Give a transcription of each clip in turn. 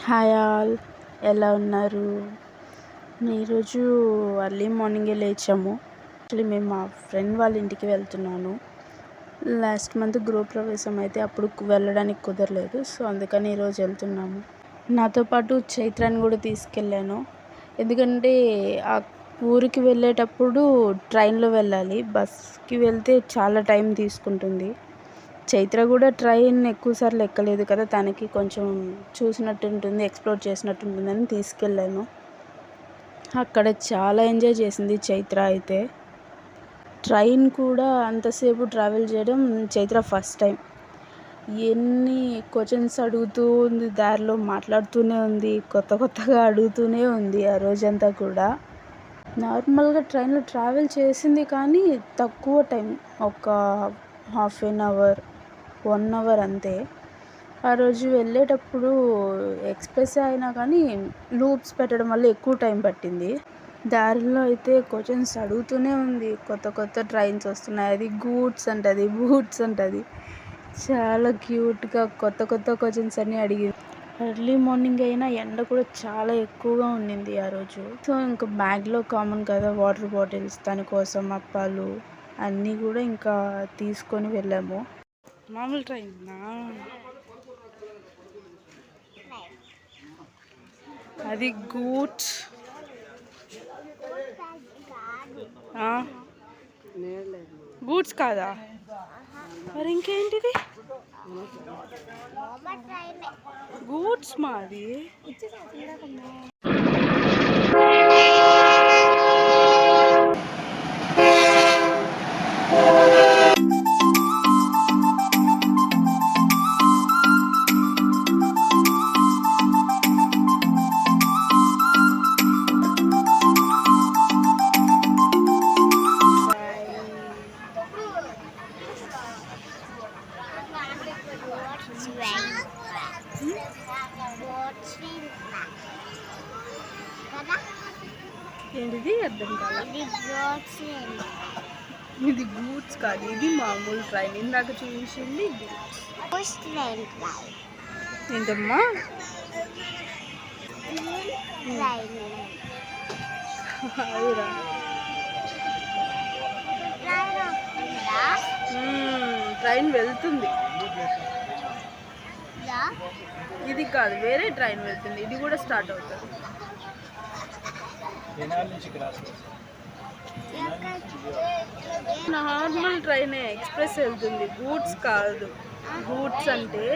Hi all, ఎలా ఉన్నారు? ఈరోజు అర్లీ మార్నింగే లేచాము. యాక్చువల్లీ మేము మా ఫ్రెండ్ వాళ్ళ ఇంటికి వెళ్తున్నాను. లాస్ట్ మంత్ గృహప్రవేశం అయితే అప్పుడు వెళ్ళడానికి కుదరలేదు. సో అందుకని ఈరోజు వెళ్తున్నాము. నాతో పాటు చైత్రాన్ని కూడా తీసుకెళ్ళాను. ఎందుకంటే ఆ ఊరికి వెళ్ళేటప్పుడు ట్రైన్లో వెళ్ళాలి. బస్కి వెళ్తే చాలా టైం తీసుకుంటుంది. చైత్ర కూడా ట్రైన్ ఎక్కువసార్లు ఎక్కలేదు కదా, తనకి కొంచెం చూసినట్టు ఉంటుంది, ఎక్స్ప్లోర్ చేసినట్టు ఉంటుందని తీసుకెళ్ళాను. అక్కడ చాలా ఎంజాయ్ చేసింది చైత్ర అయితే. ట్రైన్ కూడా అంతసేపు ట్రావెల్ చేయడం చైత్ర ఫస్ట్ టైం. ఎన్ని క్వశ్చన్స్ అడుగుతూ ఉంది, దారిలో మాట్లాడుతూనే ఉంది, కొత్తగా అడుగుతూనే ఉంది ఆ రోజంతా కూడా. నార్మల్గా ట్రైన్లో ట్రావెల్ చేసింది కానీ తక్కువ టైం, ఒక ½ అవర్ 1 అవర్ అంతే. ఆ రోజు వెళ్ళేటప్పుడు ఎక్స్ప్రెస్ అయినా కానీ లూప్స్ పెట్టడం వల్ల ఎక్కువ టైం పట్టింది. దారిలో అయితే క్వశ్చన్స్ అడుగుతూనే ఉంది, కొత్త ట్రైన్స్ వస్తున్నాయి, అది గూడ్స్ అంటది, బూట్స్ అంటది. చాలా క్యూట్గా కొత్త క్వశ్చన్స్ అన్నీ అడిగింది. ఎర్లీ మార్నింగ్ అయినా ఎండ కూడా చాలా ఎక్కువగా ఉండింది ఆ రోజు. సో ఇంకా బ్యాగ్లో కామన్ కదా, వాటర్ బాటిల్స్, దాని కోసం అప్పాలు అన్నీ కూడా ఇంకా తీసుకొని వెళ్ళాము. మామూలు ట్రైనా అది? గూడ్స్ గూడ్స్ కాదా మరి ఇంకేంటిది? గూడ్స్ మాది. ఏంటిది అర్థం కాదు. ఇది గూడ్స్ కాదు, ఇది మామూలు ట్రైన్. ఇందాక చూసింది ఏంటమ్మా? ట్రైన్ వెళ్తుంది. ఇది కాదు, వేరే ట్రైన్ వెళ్తుంది. ఇది కూడా స్టార్ట్ అవుతుంది. నార్మల్ ట్రైనే, ఎక్స్ప్రెస్ వెళ్తుంది, గూడ్స్ కాదు. గూడ్స్ అంటే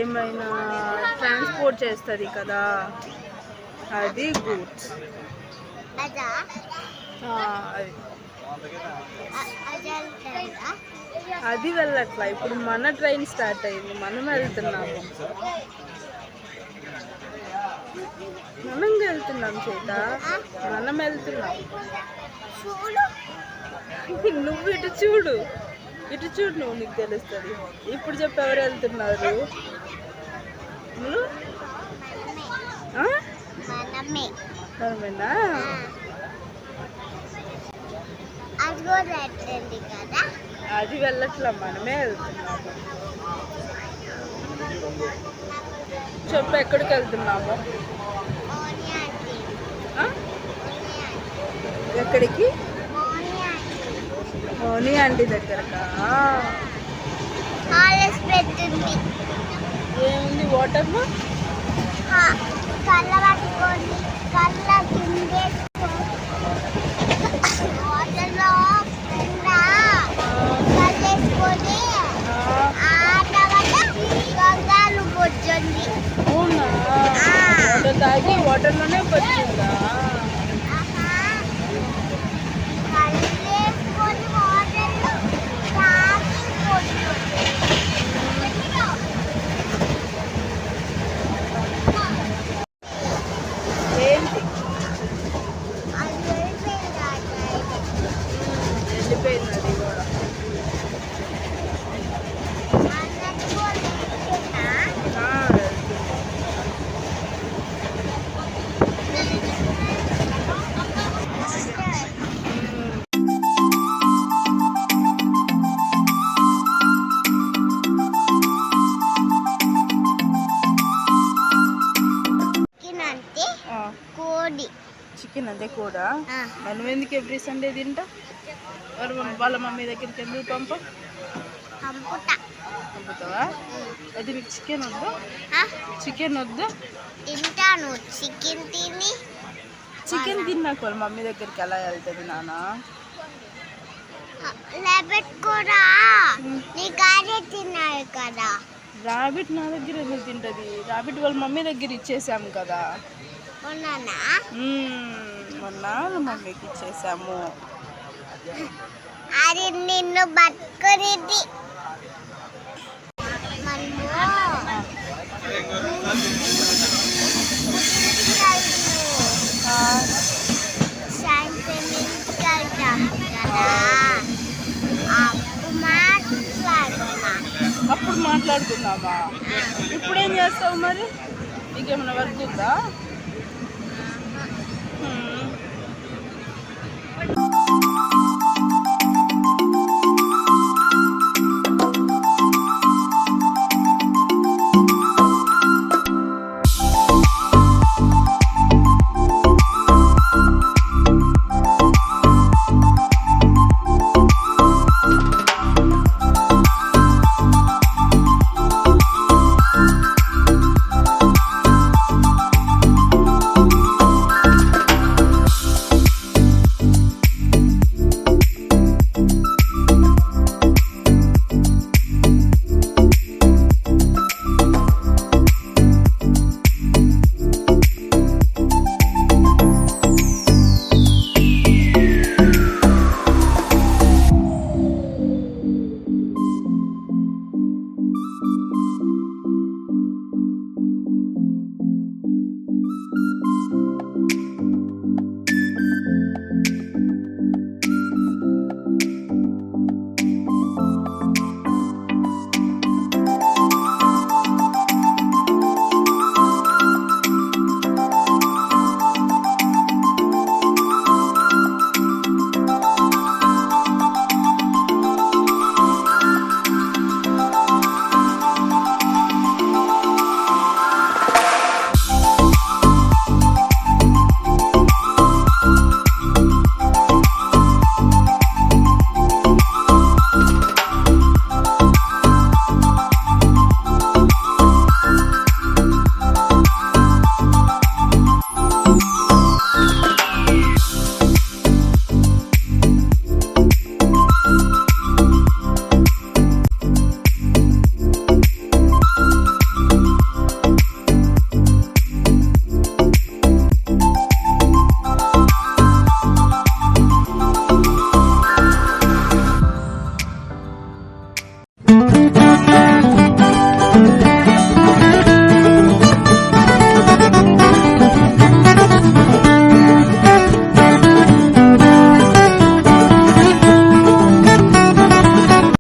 ఏమైనా ట్రాన్స్పోర్ట్ చేస్తుంది కదా, అది గూడ్స్. అది వెళ్ళట్లా. ఇప్పుడు మన ట్రైన్ స్టార్ట్ అయింది, మనం వెళ్తున్నాము. మనం వెళ్తున్నాం చేత, మనం వెళ్తున్నాం. నువ్వు ఇటు చూడు, నువ్వు, నీకు తెలుస్తుంది. ఇప్పుడు చెప్పు, ఎవరు వెళ్తున్నారు? మనమేనా? అది వెళ్ళట్లా, మనమే వెళ్తున్నాము. చెప్పు, ఎక్కడికి వెళ్తున్నాము? ఎక్కడికి? మోని ఆంటీ దగ్గరకా? ఏముంది వాటర్లో? అవునా? వాటర్ తాగి వాటర్లోనే వచ్చిందా? ఏంటి? వెళ్ళిపోయింది అది కూడా. కూడా మనం ఎందుకు ఎవ్రీ సండే తింటా? వాళ్ళ మమ్మీ దగ్గరికి ఎందుకు పంపుతావా? అది మీకు చికెన్ వద్దు? చికెన్ వద్దు? తింటాను. చికెన్ తిన్నాక వాళ్ళ మమ్మీ దగ్గరికి ఎలా వెళ్తుంది నాన్న? తిన్నారు కదా. రాబిట్ నా దగ్గర ఎందుకు తింటది? రాబిట్ వాళ్ళ మమ్మీ దగ్గర ఇచ్చేసాము కదా. మొన్న వాళ్ళ మమ్మీకి ఇచ్చేసాము. అది నిన్ను పట్టుకునేది. అప్పుడు మాట్లాడుకుందామా? ఇప్పుడేం చేస్తావు మరి? నీకేమైనా వర్క్ ఉందా?